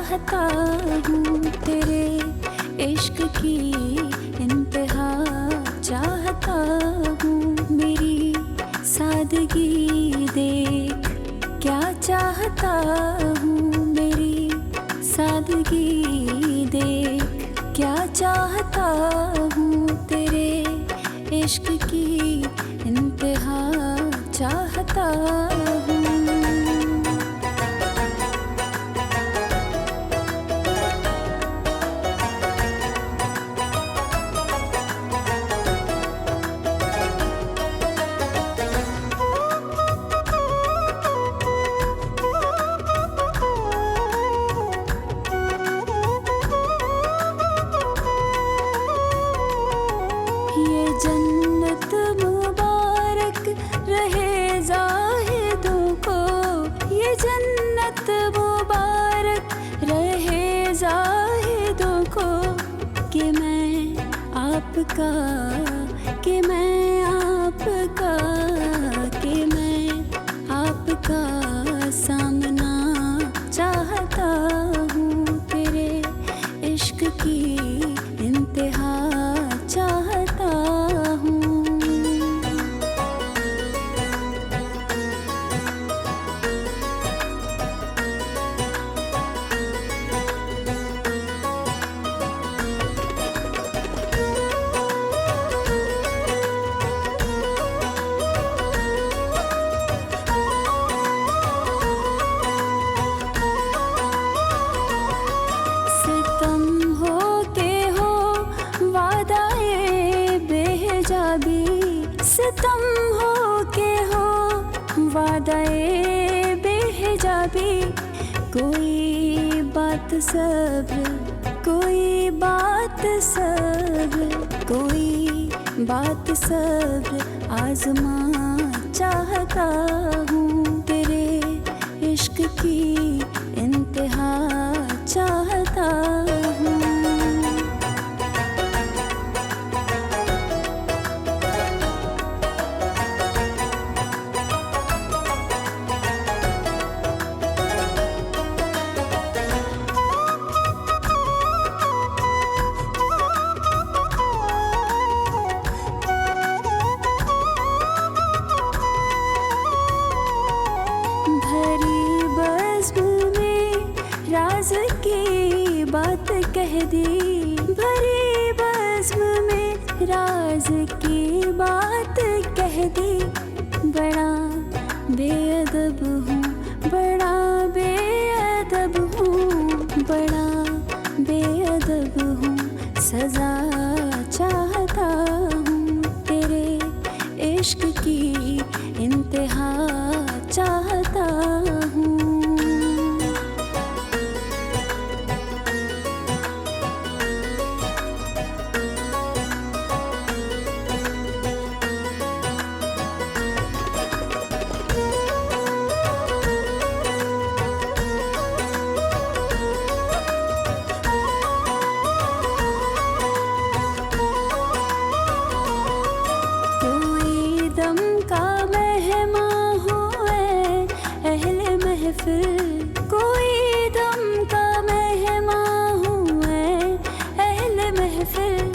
चाहता हूँ, तेरे इश्क की इंतहा चाहता हूँ। मेरी सादगी देख क्या चाहता हूँ, मेरी सादगी देख क्या चाहता हूँ। तेरे इश्क की इंतहा चाहता हूँ। ये जन्नत मुबारक रहे ज़ाहिदों को, ये जन्नत मुबारक रहे ज़ाहिदों को, कि मैं आपका, कि मैं आपका, कि मैं आपका सामना चाहता हूँ। तेरे इश्क की इंतहा चाहता हूँ। सितम हो के हो वादाए बेहिजाबी, सितम हो के हो वादाए बेहिजाबी। कोई बात सब्र, कोई बात सब्र, कोई बात सब्र आजमा चाहता हूँ। तेरे इश्क की इंतहा चाहता हूँ। भरी बज़्म में राज की बात कह दी, भरी बज़्म में राज की बात कह दी। बड़ा बेअदब हूँ, बड़ा बेअदब हूँ, बड़ा बेअदब हूँ, सज़ा चाहता हूँ। तेरे इश्क की इंतहा चाहता हूँ। कोई दम का मेहमान हो अहले महफिल, कोई दम का मेहमान हूँ अहले महफिल।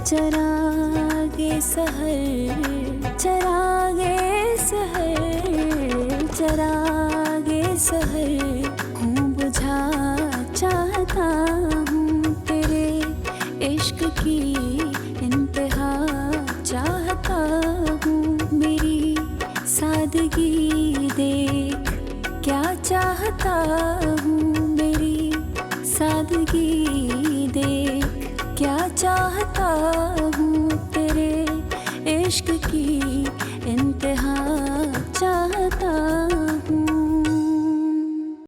चरागे सहर, चरागे सहर, चरागे सहर हूँ बुझा चाहता हूँ। तेरे इश्क की इंतहा चाहता हूँ। मेरी सादगी देख क्या चाहता हूँ, मेरी सादगी देख क्या चाहता